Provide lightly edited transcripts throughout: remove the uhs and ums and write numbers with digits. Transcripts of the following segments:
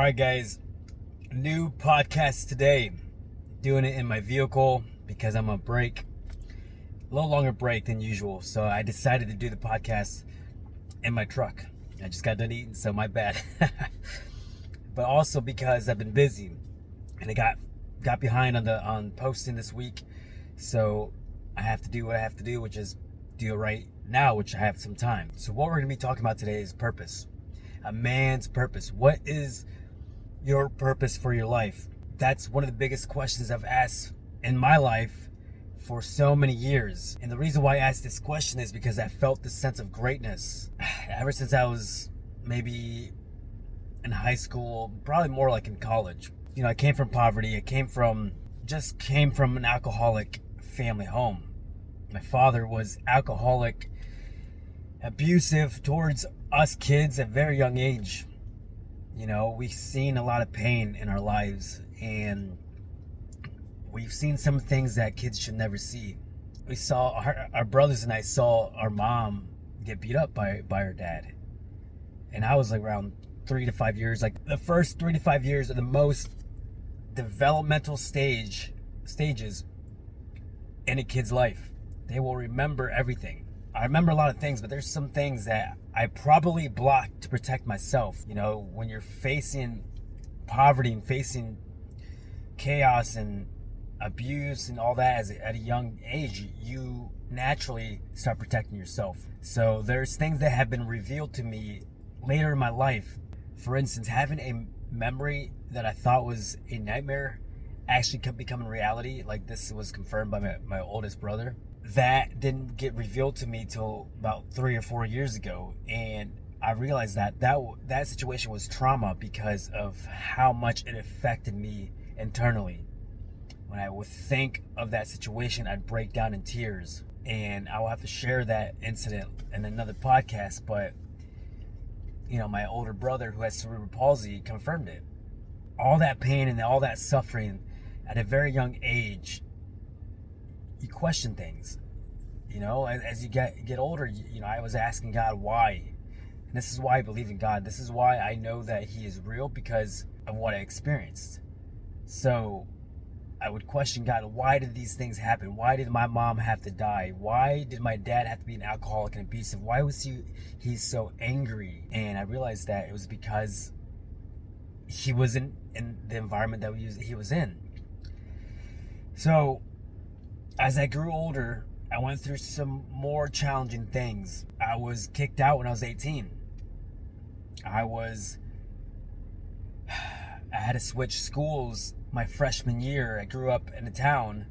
Alright guys, new podcast today. Doing it in my vehicle because I'm on break. A little longer break than usual, so I decided to do the podcast in my truck. I just got done eating, so my bad. But also because I've been busy and I got behind on posting this week, so I have to do what I have to do, which is do it right now, which I have some time. So what we're going to be talking about today is purpose. A man's purpose. What is your purpose for your life? That's one of the biggest questions I've asked in my life for so many years. And the reason why I asked this question is because I felt this sense of greatness ever since I was maybe in high school, probably more like in college. You know, I came from poverty. I came from an alcoholic family home. My father was alcoholic, abusive towards us kids at a very young age. You know, we've seen a lot of pain in our lives, and we've seen some things that kids should never see. We saw our brothers and I saw our mom get beat up by her dad, and I was like around 3 to 5 years. Like the first 3 to 5 years are the most developmental stages in a kid's life. They will remember everything. I remember a lot of things, but there's some things that I probably blocked to protect myself. You know, when you're facing poverty and facing chaos and abuse and all that at a young age, you naturally start protecting yourself. So there's things that have been revealed to me later in my life. For instance, having a memory that I thought was a nightmare actually kept becoming reality. Like this was confirmed by my oldest brother. That didn't get revealed to me till about 3 or 4 years ago, and I realized that situation was trauma because of how much it affected me internally. When I would think of that situation, I'd break down in tears, and I will have to share that incident in another podcast. But you know, my older brother who has cerebral palsy confirmed it. All that pain and all that suffering at a very young age, you question things. You know, as you get older, you know, I was asking God why. And this is why I believe in God. This is why I know that He is real, because of what I experienced. So I would question God, why did these things happen? Why did my mom have to die? Why did my dad have to be an alcoholic and abusive? Why was he's so angry? And I realized that it was because he was in the environment that he was in. So as I grew older, I went through some more challenging things. I was kicked out when I was 18. I had to switch schools my freshman year. I grew up in a town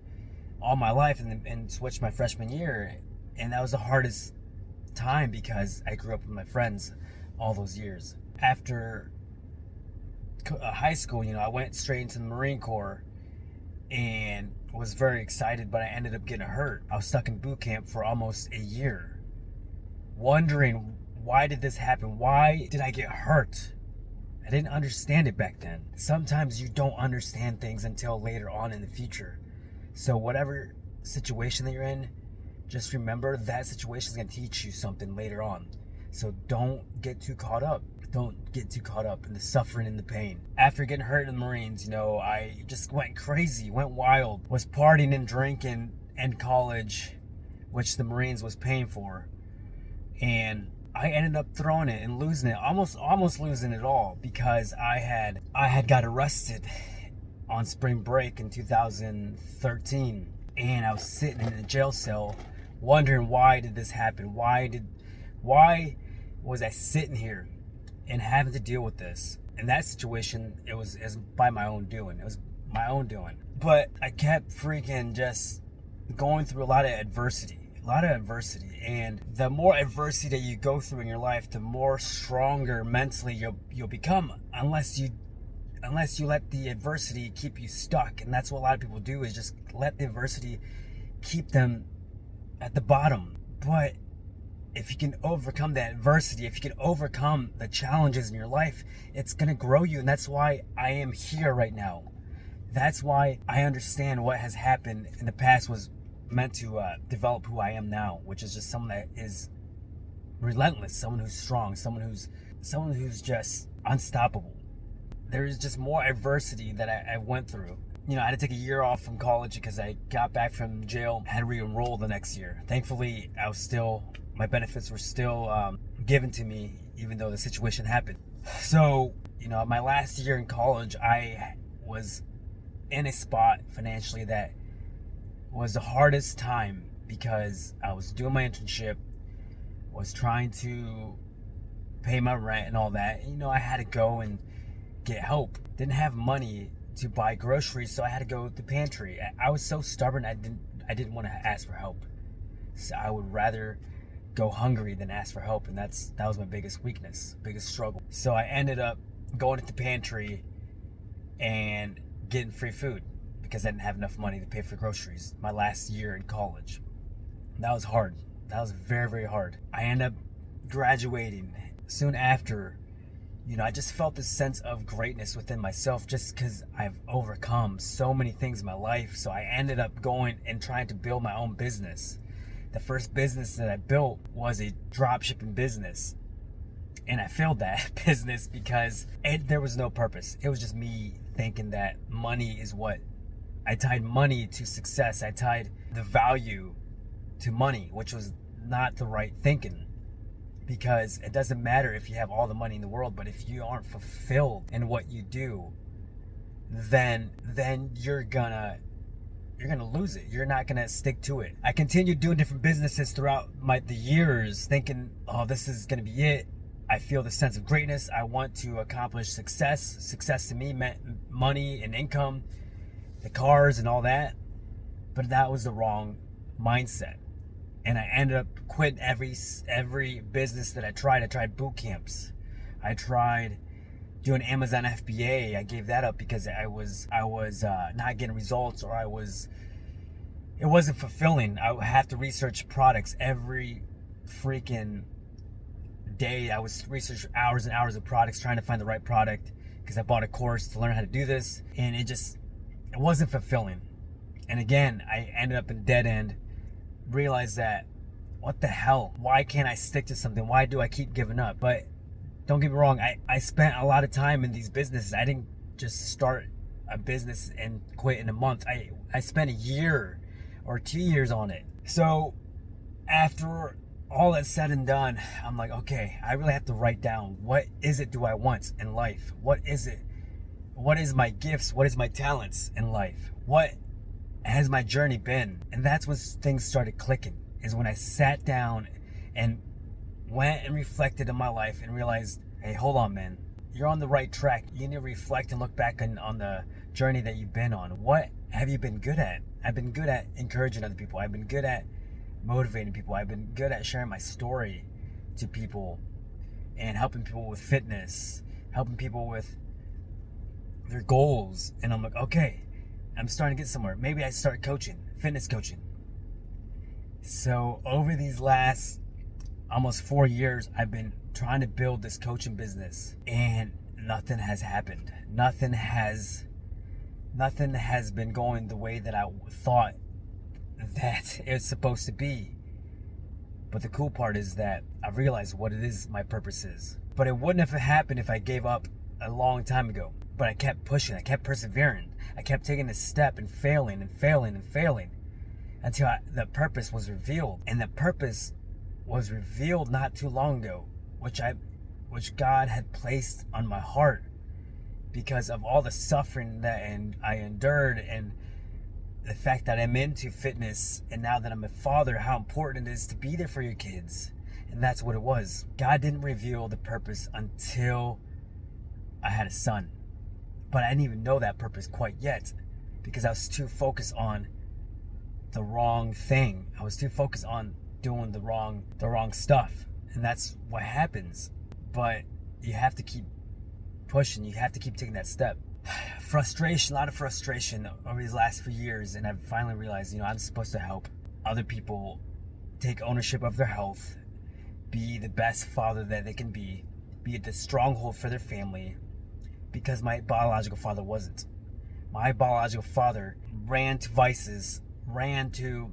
all my life and switched my freshman year. And that was the hardest time because I grew up with my friends all those years. After high school, you know, I went straight into the Marine Corps and was very excited, but I ended up getting hurt. I was stuck in boot camp for almost a year, wondering, why did this happen? Why did I get hurt? I didn't understand it back then. Sometimes you don't understand things until later on in the future. So whatever situation that you're in, just remember that situation is going to teach you something later on. So don't get too caught up. Don't get too caught up in the suffering and the pain. After getting hurt in the Marines, you know, I just went crazy, went wild, was partying and drinking in college, which the Marines was paying for. And I ended up throwing it and losing it, almost losing it all, because I had got arrested on spring break in 2013, and I was sitting in a jail cell wondering, why did this happen? Why was I sitting here and having to deal with this? In that situation, it was by my own doing. It was my own doing. But I kept freaking just going through a lot of adversity. And the more adversity that you go through in your life, the more stronger mentally you'll become, unless you let the adversity keep you stuck. And that's what a lot of people do, is just let the adversity keep them at the bottom. But if you can overcome that adversity, if you can overcome the challenges in your life, it's going to grow you. And that's why I am here right now. That's why I understand what has happened in the past was meant to develop who I am now, which is just someone that is relentless, someone who's strong, someone who's just unstoppable. there's just more adversity that I went through. You know, I had to take a year off from college because I got back from jail, had to re-enroll the next year. Thankfully, my benefits were still given to me, even though the situation happened. So, you know, my last year in college, I was in a spot financially that was the hardest time because I was doing my internship, was trying to pay my rent and all that. You know, I had to go and get help. Didn't have money to buy groceries, so I had to go to the pantry. I was so stubborn, I didn't want to ask for help. So I would rather go hungry than ask for help, and that was my biggest weakness, biggest struggle. So I ended up going to the pantry and getting free food because I didn't have enough money to pay for groceries my last year in college. That was hard. That was very, very hard. I ended up graduating soon after. You know, I just felt this sense of greatness within myself just because I've overcome so many things in my life. So I ended up going and trying to build my own business. The first business that I built was a drop shipping business. And I failed that business because there was no purpose. It was just me thinking that money is what. I tied money to success. I tied the value to money, which was not the right thinking. Because it doesn't matter if you have all the money in the world, but if you aren't fulfilled in what you do, then you're gonna lose it. You're not gonna stick to it. I continued doing different businesses throughout the years, thinking, oh, this is gonna be it. I feel the sense of greatness. I want to accomplish success. Success to me meant money and income, the cars and all that. But that was the wrong mindset. And I ended up quitting every business that I tried. I tried boot camps. I tried doing Amazon FBA. I gave that up because I was not getting results, or it wasn't fulfilling. I would have to research products every freaking day. I was researching hours and hours of products trying to find the right product because I bought a course to learn how to do this, and it wasn't fulfilling. And again, I ended up in a dead end. Realize that, what the hell, why can't I stick to something? Why do I keep giving up? But don't get me wrong, I spent a lot of time in these businesses. I didn't just start a business and quit in a month. I spent a year or 2 years on it. So after all that's said and done, I'm like, okay, I really have to write down, what is it do I want in life? What is it? What is my gifts? What is my talents in life? What has my journey been? And that's when things started clicking, is when I sat down and went and reflected on my life and realized, hey, hold on, man, you're on the right track. You need to reflect and look back on the journey that you've been on. What have you been good at? I've been good at encouraging other people. I've been good at motivating people. I've been good at sharing my story to people and helping people with fitness, helping people with their goals. And I'm like, okay, I'm starting to get somewhere. Maybe I start coaching, fitness coaching. So over these last almost 4 years, I've been trying to build this coaching business, and nothing has happened. Nothing has been going the way that I thought that it's supposed to be. But the cool part is that I realized what it is my purpose is. But it wouldn't have happened if I gave up a long time ago. But I kept pushing, I kept persevering. I kept taking this step and failing until the purpose was revealed. And the purpose was revealed not too long ago, which God had placed on my heart because of all the suffering that I endured, and the fact that I'm into fitness, and now that I'm a father, how important it is to be there for your kids. And that's what it was. God didn't reveal the purpose until I had a son. But I didn't even know that purpose quite yet because I was too focused on the wrong thing. I was too focused on doing the wrong stuff. And that's what happens. But you have to keep pushing. You have to keep taking that step. Frustration, a lot of frustration over these last few years. And I've finally realized, I'm supposed to help other people take ownership of their health, be the best father that they can be the stronghold for their family, because my biological father wasn't. My biological father ran to vices, ran to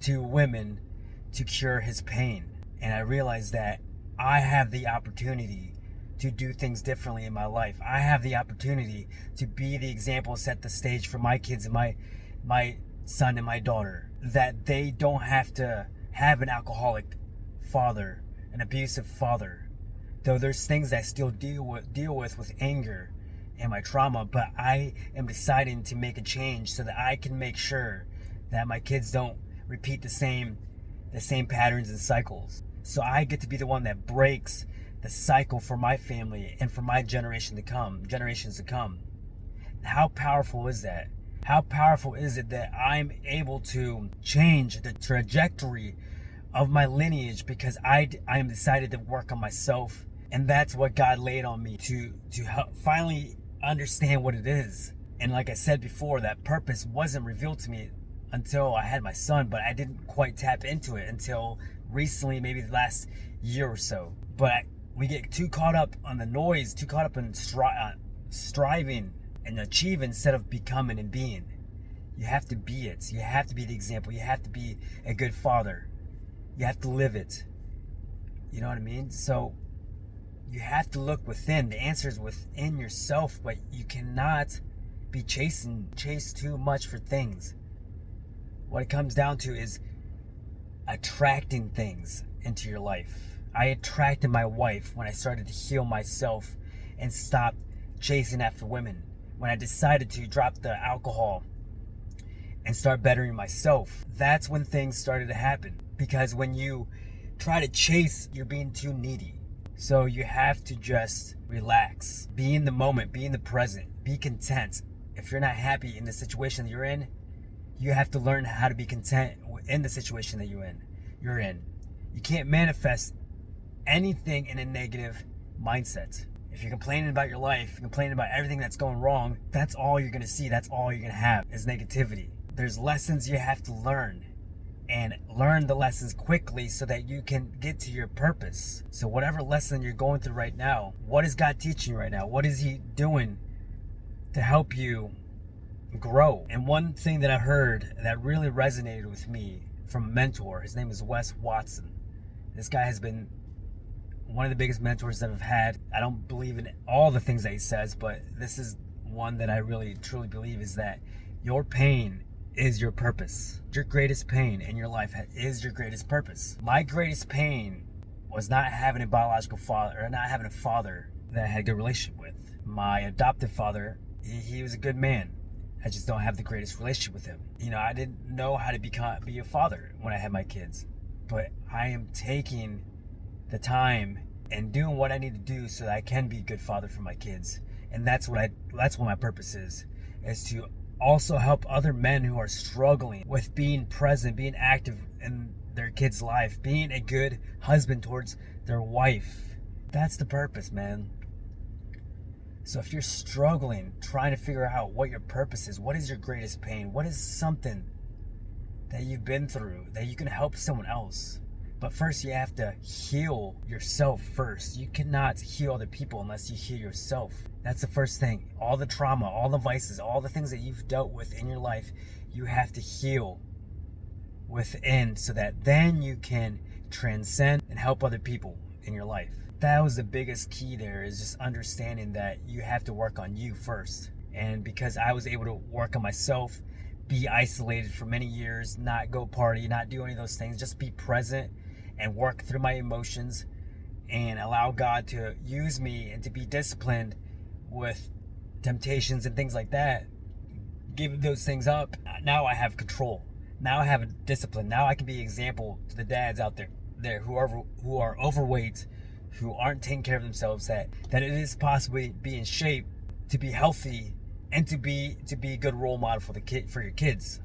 women to cure his pain. And I realized that I have the opportunity to do things differently in my life. I have the opportunity to be the example, set the stage for my kids and my son and my daughter, that they don't have to have an alcoholic father, an abusive father. Though there's things I still deal with anger and my trauma, but I am deciding to make a change so that I can make sure that my kids don't repeat the same patterns and cycles. So I get to be the one that breaks the cycle for my family and for my generations to come. How powerful is that? How powerful is it that I'm able to change the trajectory of my lineage because I am decided to work on myself, and that's what God laid on me to help finally understand what it is. And like I said before, that purpose wasn't revealed to me until I had my son, but I didn't quite tap into it until recently, maybe the last year or so. But we get too caught up on the noise, too caught up in striving and achieving instead of becoming and being. You have to be it. You have to be the example. You have to be a good father. You have to live it. You know what I mean? So you have to look within. The answer is within yourself, but you cannot be chase too much for things. What it comes down to is attracting things into your life. I attracted my wife when I started to heal myself and stop chasing after women. When I decided to drop the alcohol and start bettering myself, that's when things started to happen. Because when you try to chase, you're being too needy. So you have to just relax, be in the moment, be in the present, be content. If you're not happy in the situation that you're in, you have to learn how to be content in the situation that you're in. You can't manifest anything in a negative mindset. If you're complaining about your life, you're complaining about everything that's going wrong, that's all you're going to see, that's all you're going to have is negativity. There's lessons you have to learn, and learn the lessons quickly so that you can get to your purpose. So whatever lesson you're going through right now, what is God teaching you right now? What is He doing to help you grow? And one thing that I heard that really resonated with me from a mentor, his name is Wes Watson. This guy has been one of the biggest mentors that I've had. I don't believe in all the things that he says, but this is one that I really truly believe, is that your pain is your purpose. Your greatest pain in your life is your greatest purpose. My greatest pain was not having a biological father, or not having a father that I had a good relationship with. My adoptive father, he was a good man. I just don't have the greatest relationship with him. You know, I didn't know how to be a father when I had my kids, but I am taking the time and doing what I need to do so that I can be a good father for my kids. And that's what my purpose is to also help other men who are struggling with being present, being active in their kids' life, being a good husband towards their wife. That's the purpose, man. So if you're struggling, trying to figure out what your purpose is, what is your greatest pain? What is something that you've been through that you can help someone else? But first you have to heal yourself first. You cannot heal other people unless you heal yourself. That's the first thing. All the trauma, all the vices, all the things that you've dealt with in your life, you have to heal within so that then you can transcend and help other people in your life. That was the biggest key there, is just understanding that you have to work on you first. And because I was able to work on myself, be isolated for many years, not go party, not do any of those things, just be present and work through my emotions and allow God to use me and to be disciplined with temptations and things like that, give those things up. Now I have control. Now I have a discipline. Now I can be an example to the dads out there who are overweight, who aren't taking care of themselves, that it is possibly be in shape to be healthy and to be a good role model for your kids.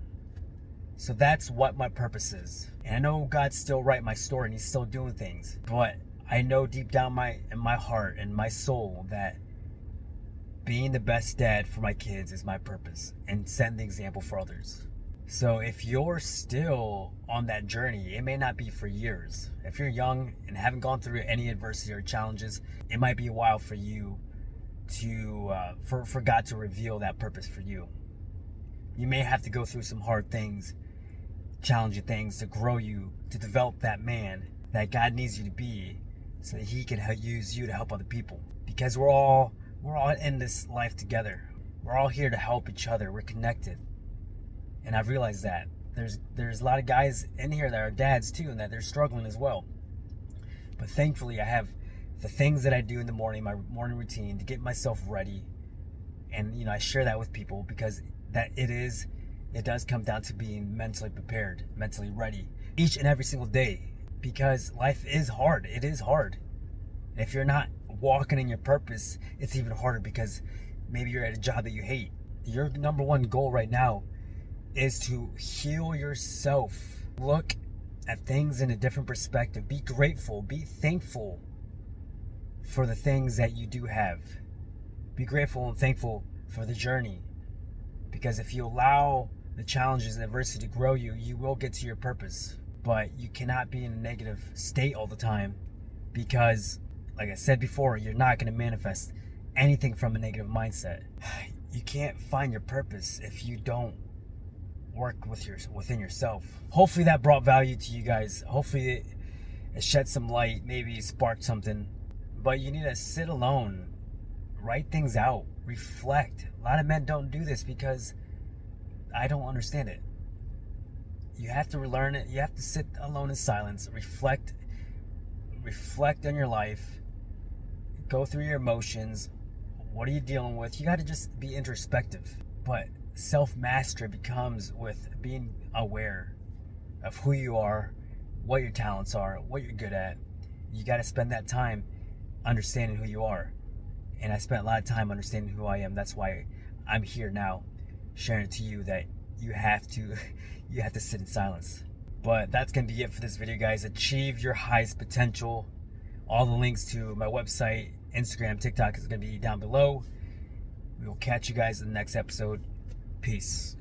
So that's what my purpose is. And I know God's still writing my story and He's still doing things, but I know deep down in my heart and my soul that being the best dad for my kids is my purpose, and setting the example for others. So if you're still on that journey, it may not be for years. If you're young and haven't gone through any adversity or challenges, it might be a while for you to for God to reveal that purpose for you. You may have to go through some hard things, challenging things, to grow you, to develop that man that God needs you to be, so that He can use you to help other people. because we're all in this life together. We're all here to help each other. We're connected. And I've realized that there's a lot of guys in here that are dads too, and that they're struggling as well. But thankfully, I have the things that I do in the morning, my morning routine, to get myself ready. And I share that with people, because it does come down to being mentally prepared, mentally ready each and every single day, because life is hard. It is hard. And if you're not walking in your purpose, it's even harder, because maybe you're at a job that you hate. Your number one goal right now is to heal yourself. Look at things in a different perspective. Be grateful. Be thankful for the things that you do have. Be grateful and thankful for the journey. Because if you allow the challenges and adversity to grow you, you will get to your purpose. But you cannot be in a negative state all the time, because, like I said before, you're not going to manifest anything from a negative mindset. You can't find your purpose if you don't work within yourself. Hopefully that brought value to you guys. Hopefully it shed some light, maybe sparked something. But you need to sit alone, write things out, reflect. A lot of men don't do this because I don't understand it. You have to relearn it. You have to sit alone in silence, reflect on your life, go through your emotions. What are you dealing with? You got to just be introspective. But self-mastery becomes with being aware of who you are, what your talents are, what you're good at. You got to spend that time understanding who you are. And I spent a lot of time understanding who I am. That's why I'm here now, sharing it to you, that you have to sit in silence. But that's going to be it for this video, guys. Achieve your highest potential. All the links to my website, Instagram, TikTok is going to be down below. We will catch you guys in the next episode. Peace.